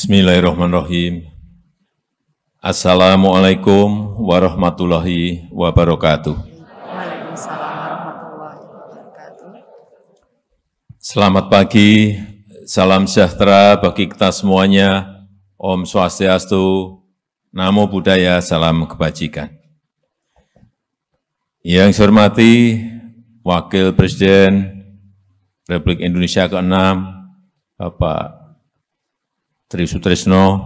Bismillahirrahmanirrahim. Assalamualaikum warahmatullahi wabarakatuh. Waalaikumsalam warahmatullahi wabarakatuh. Selamat pagi, salam sejahtera bagi kita semuanya. Om Swastiastu, Namo Buddhaya, salam kebajikan. Yang saya hormati Wakil Presiden Republik Indonesia ke-6, Bapak Tri Sutrisno,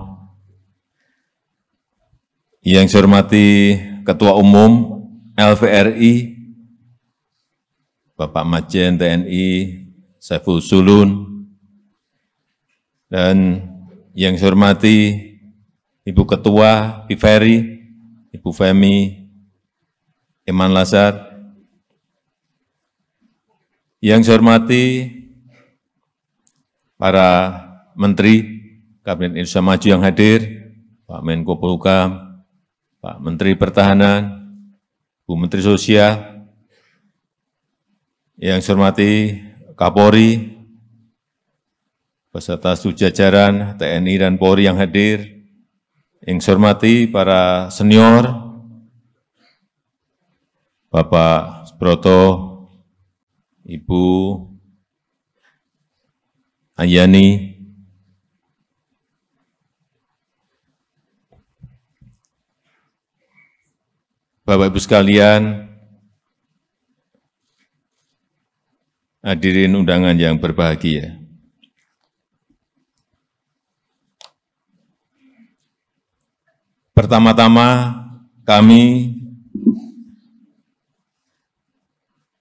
yang saya hormati Ketua Umum LVRI, Bapak Majen TNI Saiful Sulun, dan yang saya hormati Ibu Ketua PIVERI, Ibu Femi Iman Lazar, yang saya hormati para Menteri Kabinet Indonesia Maju yang hadir, Pak Menko Polhukam, Pak Menteri Pertahanan, Bu Menteri Sosial, yang saya hormati Kapolri, beserta seluruh jajaran TNI dan Polri yang hadir, yang saya hormati para senior, Bapak Subroto, Ibu Ayani, Bapak Ibu sekalian, hadirin undangan yang berbahagia. Pertama-tama kami,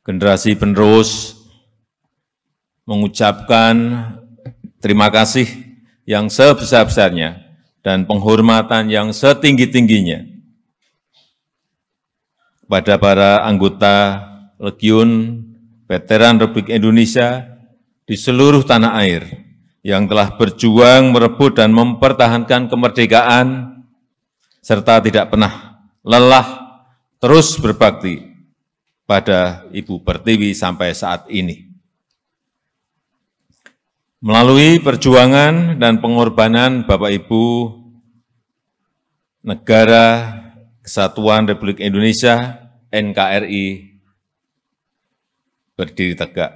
generasi penerus, mengucapkan terima kasih yang sebesar-besarnya dan penghormatan yang setinggi-tingginya kepada para anggota Legiun Veteran Republik Indonesia di seluruh tanah air yang telah berjuang merebut dan mempertahankan kemerdekaan serta tidak pernah lelah terus berbakti pada Ibu Pertiwi sampai saat ini. Melalui perjuangan dan pengorbanan Bapak Ibu, Negara Kesatuan Republik Indonesia NKRI berdiri tegak.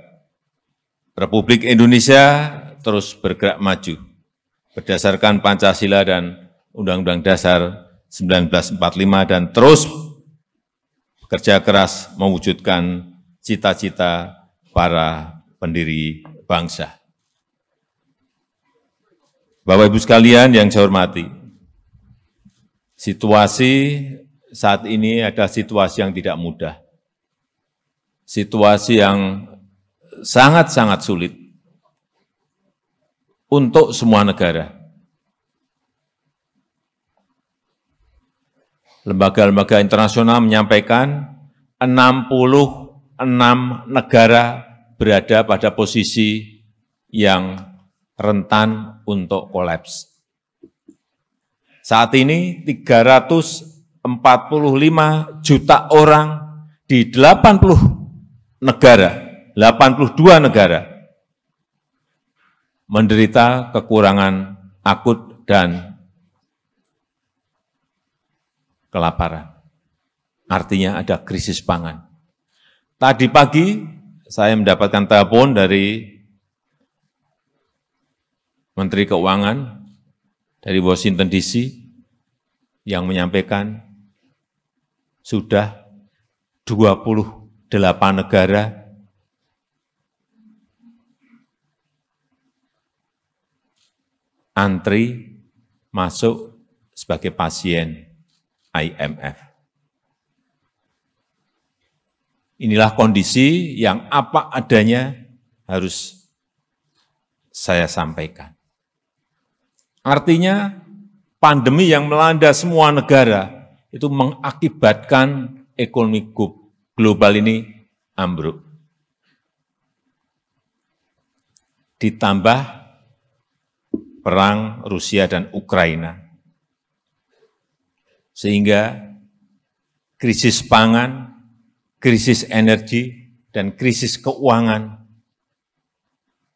Republik Indonesia terus bergerak maju berdasarkan Pancasila dan Undang-Undang Dasar 1945 dan terus bekerja keras mewujudkan cita-cita para pendiri bangsa. Bapak Ibu sekalian yang saya hormati, situasi saat ini adalah situasi yang tidak mudah. Situasi yang sangat-sangat sulit untuk semua negara. Lembaga-lembaga internasional menyampaikan 66 negara berada pada posisi yang rentan untuk kolaps. Saat ini 345 juta orang di 82 negara menderita kekurangan akut dan kelaparan. Artinya ada krisis pangan. Tadi pagi saya mendapatkan telepon dari Menteri Keuangan dari Washington DC yang menyampaikan sudah 28 negara antri masuk sebagai pasien IMF. Inilah kondisi yang apa adanya harus saya sampaikan. Artinya pandemi yang melanda semua negara itu mengakibatkan ekonomi global ini ambruk. Ditambah perang Rusia dan Ukraina. Sehingga krisis pangan, krisis energi, dan krisis keuangan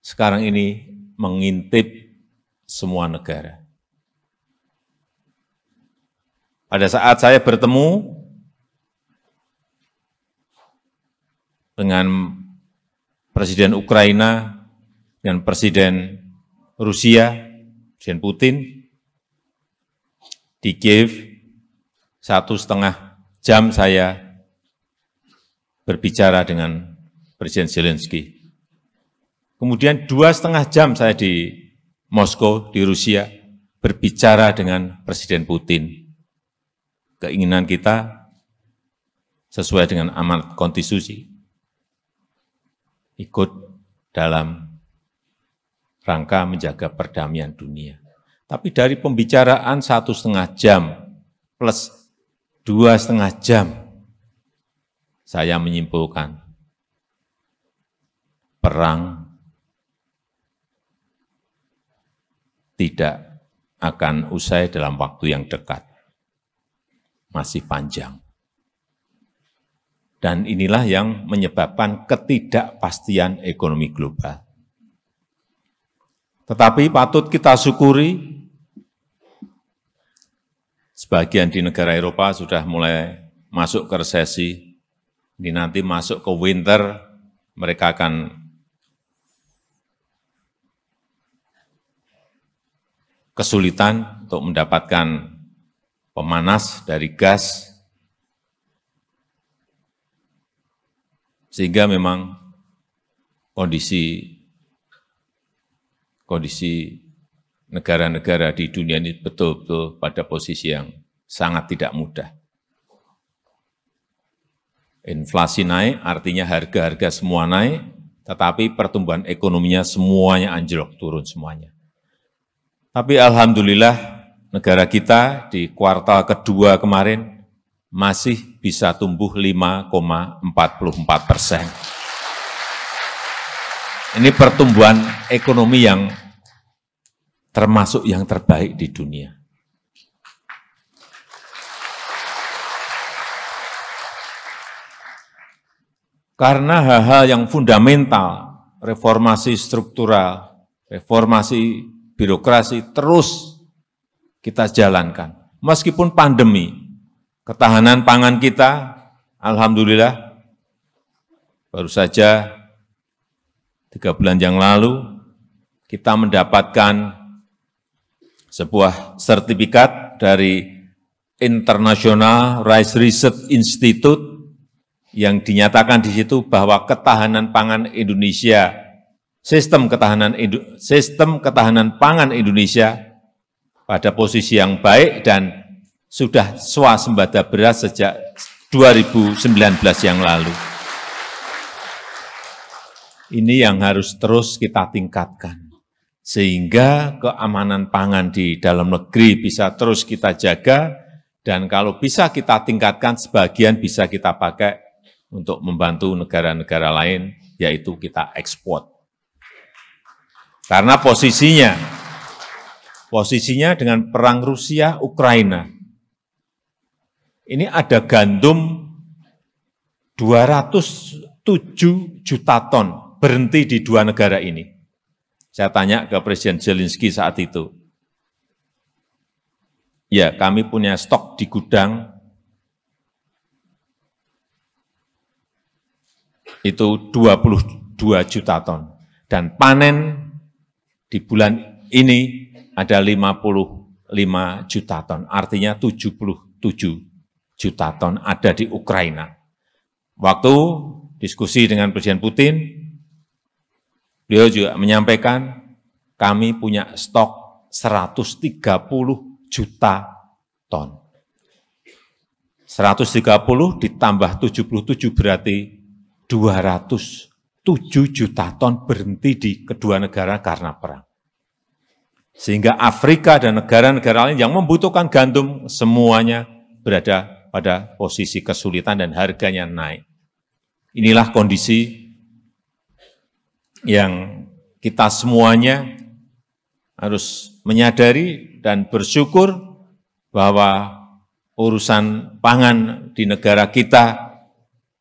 sekarang ini mengintip semua negara. pada saat saya bertemu dengan Presiden Ukraina dan Presiden Rusia, Presiden Putin, di Kiev, 1,5 jam saya berbicara dengan Presiden Zelensky. Kemudian 2,5 jam saya di Moskow, di Rusia, berbicara dengan Presiden Putin. Keinginan kita sesuai dengan amanat konstitusi, ikut dalam rangka menjaga perdamaian dunia. Tapi dari pembicaraan 1,5 jam plus 2,5 jam, saya menyimpulkan perang tidak akan usai dalam waktu yang dekat. Masih panjang. Dan inilah yang menyebabkan ketidakpastian ekonomi global. Tetapi patut kita syukuri, sebagian di negara Eropa sudah mulai masuk ke resesi, ini nanti masuk ke winter, mereka akan kesulitan untuk mendapatkan pemanas dari gas, sehingga memang kondisi negara-negara di dunia ini betul-betul pada posisi yang sangat tidak mudah. Inflasi naik, artinya harga-harga semua naik, tetapi pertumbuhan ekonominya semuanya anjlok, turun semuanya. Tapi alhamdulillah negara kita di kuartal kedua kemarin masih bisa tumbuh 5,44%. Ini pertumbuhan ekonomi yang termasuk yang terbaik di dunia. Karena hal-hal yang fundamental, reformasi struktural, reformasi birokrasi terus kita jalankan. Meskipun pandemi, ketahanan pangan kita, alhamdulillah, baru saja 3 bulan yang lalu, kita mendapatkan sebuah sertifikat dari International Rice Research Institute yang dinyatakan di situ bahwa ketahanan pangan Indonesia, sistem ketahanan pangan Indonesia pada posisi yang baik dan sudah swasembada beras sejak 2019 yang lalu. Ini yang harus terus kita tingkatkan, sehingga keamanan pangan di dalam negeri bisa terus kita jaga, dan kalau bisa kita tingkatkan, sebagian bisa kita pakai untuk membantu negara-negara lain, yaitu kita ekspor. Karena posisinya dengan perang Rusia-Ukraina, ini ada gandum 207 juta ton berhenti di 2 negara ini. Saya tanya ke Presiden Zelensky saat itu, ya kami punya stok di gudang itu 22 juta ton, dan panen di bulan ini ada 55 juta ton, artinya 77 juta ton ada di Ukraina. Waktu diskusi dengan Presiden Putin, beliau juga menyampaikan kami punya stok 130 juta ton. 130 ditambah 77 berarti 207 juta ton berhenti di kedua negara karena perang. Sehingga Afrika dan negara-negara lain yang membutuhkan gandum semuanya berada pada posisi kesulitan dan harganya naik. Inilah kondisi yang kita semuanya harus menyadari dan bersyukur bahwa urusan pangan di negara kita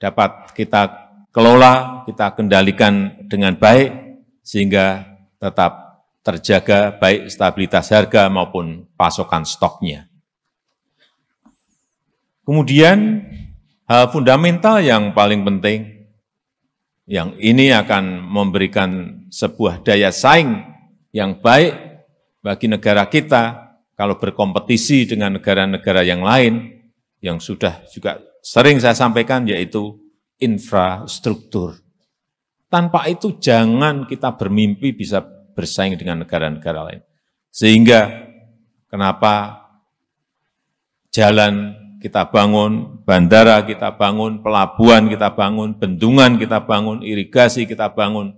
dapat kita kelola, kita kendalikan dengan baik, sehingga tetap terjaga baik stabilitas harga maupun pasokan stoknya. Kemudian hal fundamental yang paling penting, yang ini akan memberikan sebuah daya saing yang baik bagi negara kita kalau berkompetisi dengan negara-negara yang lain, yang sudah juga sering saya sampaikan, yaitu infrastruktur. Tanpa itu jangan kita bermimpi bisa bersaing dengan negara-negara lain. Sehingga kenapa jalan kita bangun, bandara kita bangun, pelabuhan kita bangun, bendungan kita bangun, irigasi kita bangun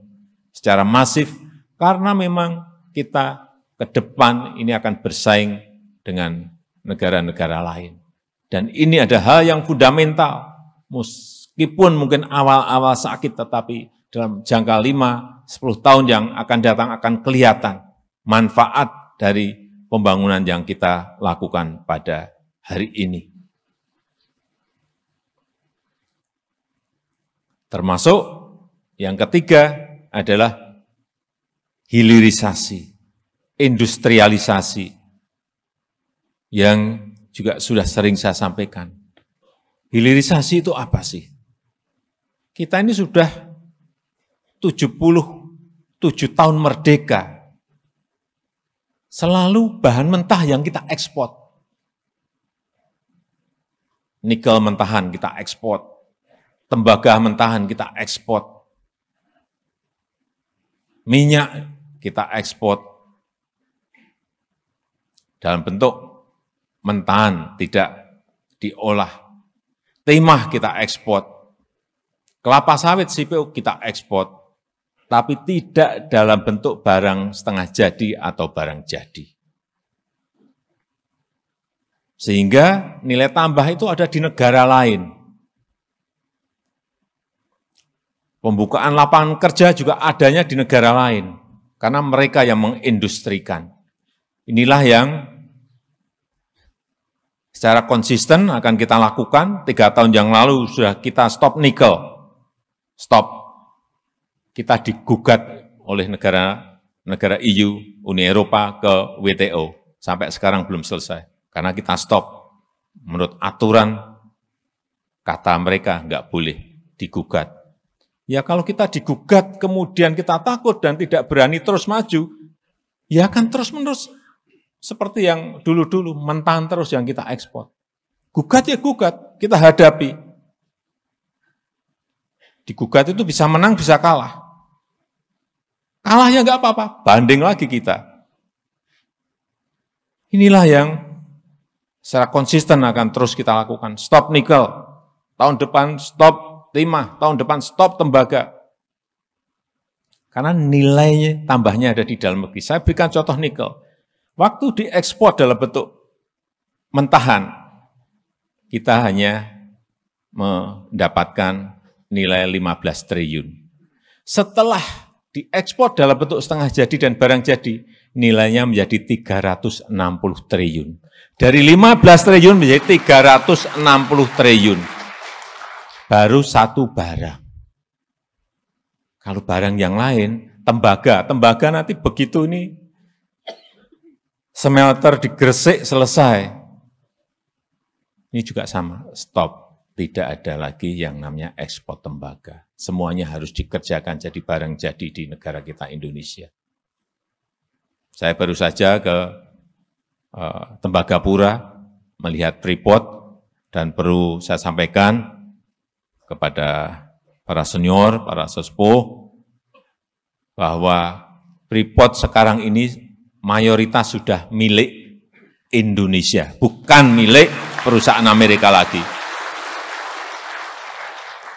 secara masif, karena memang kita ke depan ini akan bersaing dengan negara-negara lain. Dan ini ada hal yang fundamental, meskipun mungkin awal-awal sakit, tetapi dalam jangka 5-10 tahun yang akan datang akan kelihatan manfaat dari pembangunan yang kita lakukan pada hari ini. Termasuk yang ketiga adalah hilirisasi, industrialisasi, yang juga sudah sering saya sampaikan. Hilirisasi itu apa sih? Kita ini sudah 77 tahun merdeka, selalu bahan mentah yang kita ekspor. Nikel mentahan kita ekspor, tembaga mentahan kita ekspor, minyak kita ekspor dalam bentuk mentahan, tidak diolah. Timah kita ekspor, kelapa sawit CPO kita ekspor, tapi tidak dalam bentuk barang setengah jadi atau barang jadi. Sehingga nilai tambah itu ada di negara lain. Pembukaan lapangan kerja juga adanya di negara lain, karena mereka yang mengindustrikan. Inilah yang secara konsisten akan kita lakukan. 3 tahun yang lalu sudah kita stop nikel, stop. Kita digugat oleh negara EU, Uni Eropa ke WTO. Sampai sekarang belum selesai. Karena kita stop. Menurut aturan, kata mereka nggak boleh digugat. Ya kalau kita digugat, kemudian kita takut dan tidak berani terus maju, ya akan terus-menerus seperti yang dulu-dulu, mentahan terus yang kita ekspor. Gugat ya gugat, kita hadapi. Digugat itu bisa menang, bisa kalah. Kalah ya nggak apa-apa, banding lagi kita. Inilah yang secara konsisten akan terus kita lakukan. Stop nikel, tahun depan stop timah, tahun depan stop tembaga. Karena nilainya tambahnya ada di dalam negeri. Saya berikan contoh nikel. Waktu diekspor dalam bentuk mentahan, kita hanya mendapatkan nilai 15 triliun. Setelah diekspor dalam bentuk setengah jadi dan barang jadi, nilainya menjadi 360 triliun. Dari 15 triliun menjadi 360 triliun. Baru satu barang. Kalau barang yang lain, tembaga nanti begitu ini, smelter di Gresik selesai. Ini juga sama, stop. Tidak ada lagi yang namanya ekspor tembaga. Semuanya harus dikerjakan jadi barang jadi di negara kita Indonesia. Saya baru saja ke Tembagapura melihat Freeport dan perlu saya sampaikan kepada para senior, para sesepuh, bahwa Freeport sekarang ini mayoritas sudah milik Indonesia, bukan milik perusahaan Amerika lagi.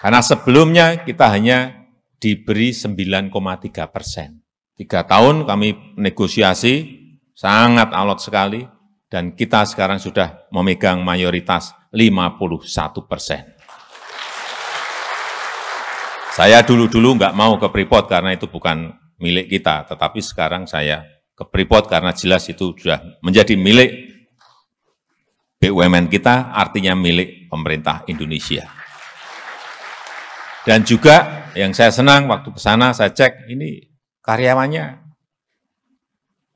Karena sebelumnya kita hanya diberi 9,3%. 3 tahun kami negosiasi, sangat alot sekali, dan kita sekarang sudah memegang mayoritas 51%. Saya dulu-dulu nggak mau ke Freeport karena itu bukan milik kita, tetapi sekarang saya ke Freeport karena jelas itu sudah menjadi milik BUMN kita, artinya milik pemerintah Indonesia. Dan juga yang saya senang waktu ke sana saya cek ini karyawannya.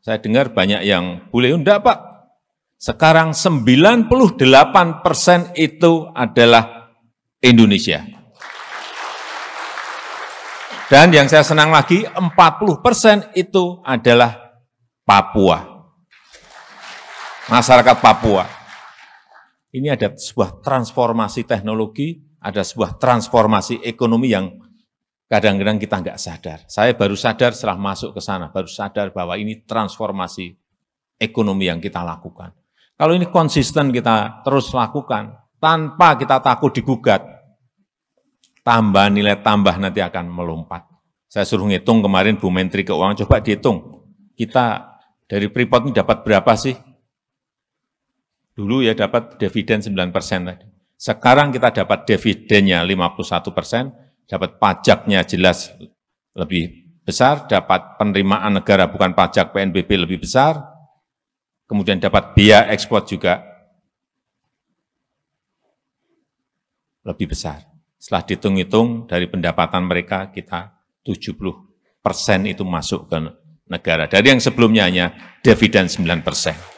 Saya dengar banyak yang boleh, enggak Pak, Sekarang 98% itu adalah Indonesia. Dan yang saya senang lagi, 40% itu adalah Papua. Masyarakat Papua. Ini ada sebuah transformasi teknologi, ada sebuah transformasi ekonomi yang kadang-kadang kita nggak sadar. Saya baru sadar setelah masuk ke sana, baru sadar bahwa ini transformasi ekonomi yang kita lakukan. Kalau ini konsisten kita terus lakukan, tanpa kita takut digugat, tambah nilai tambah nanti akan melompat. Saya suruh ngitung kemarin Bu Menteri Keuangan, coba dihitung. Kita dari Freeport ini dapat berapa sih? Dulu ya dapat dividen 9% tadi. Sekarang kita dapat dividennya 51%, dapat pajaknya jelas lebih besar, dapat penerimaan negara bukan pajak PNBP lebih besar, kemudian dapat biaya ekspor juga lebih besar. Setelah dihitung-hitung dari pendapatan mereka, kita 70% itu masuk ke negara. Dari yang sebelumnya hanya dividen 9%.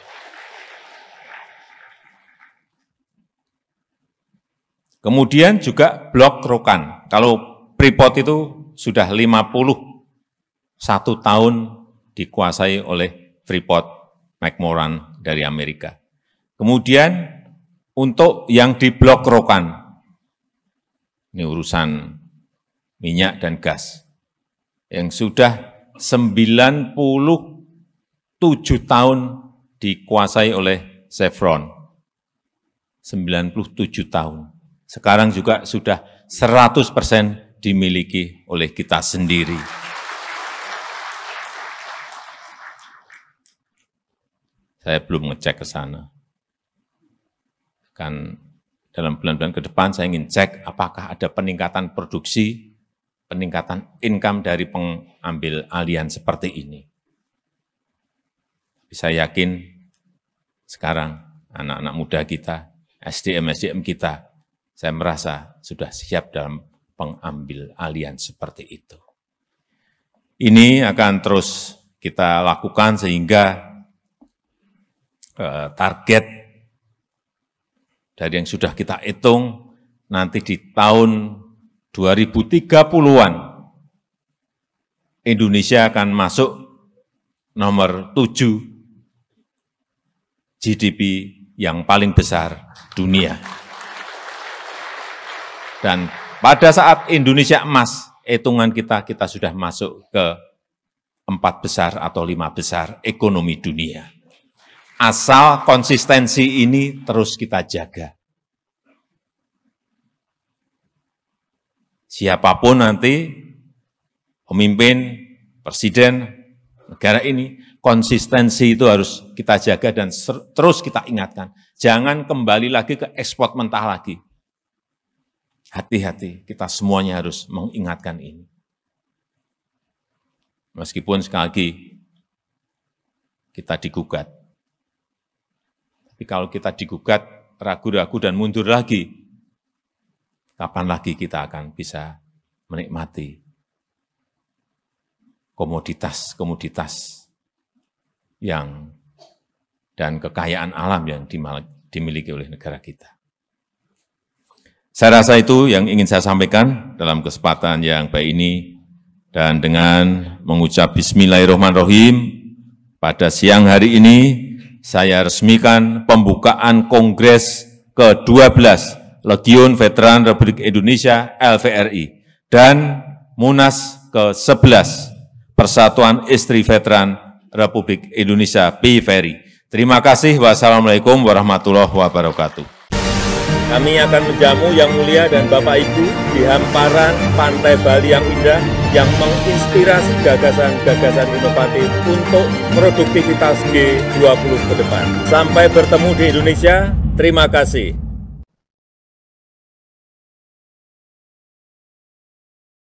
Kemudian juga blok rokan. Kalau Freeport itu sudah 51 tahun dikuasai oleh Freeport McMoran dari Amerika. Kemudian untuk yang di blok rokan, ini urusan minyak dan gas, yang sudah 97 tahun dikuasai oleh Chevron. 97 tahun. Sekarang juga sudah 100% dimiliki oleh kita sendiri. Saya belum ngecek ke sana. Kan dalam bulan-bulan ke depan saya ingin cek apakah ada peningkatan produksi, peningkatan income dari pengambil alihan seperti ini. Saya yakin sekarang anak-anak muda kita, SDM kita, saya merasa sudah siap dalam pengambil alihan seperti itu. Ini akan terus kita lakukan sehingga target dari yang sudah kita hitung nanti di tahun 2030-an Indonesia akan masuk nomor 7 GDP yang paling besar dunia. Dan pada saat Indonesia emas, hitungan kita sudah masuk ke 4 besar atau 5 besar ekonomi dunia. Asal konsistensi ini terus kita jaga. Siapapun nanti pemimpin, presiden negara ini, konsistensi itu harus kita jaga dan terus kita ingatkan. Jangan kembali lagi ke ekspor mentah lagi. Hati-hati, kita semuanya harus mengingatkan ini. Meskipun sekali lagi kita digugat. Tapi kalau kita digugat, ragu-ragu dan mundur lagi, kapan lagi kita akan bisa menikmati komoditas-komoditas yang dan kekayaan alam yang dimiliki oleh negara kita. Saya rasa itu yang ingin saya sampaikan dalam kesempatan yang baik ini, dan dengan mengucap Bismillahirrahmanirrahim, pada siang hari ini saya resmikan pembukaan Kongres ke-12 Legiun Veteran Republik Indonesia LVRI dan Munas ke-11 Persatuan Istri Veteran Republik Indonesia PVRI. Terima kasih. Wassalamualaikum warahmatullahi wabarakatuh. Kami akan menjamu Yang Mulia dan Bapak Ibu di hamparan pantai Bali yang indah yang menginspirasi gagasan-gagasan inovatif untuk produktivitas G20 ke depan. Sampai bertemu di Indonesia, terima kasih.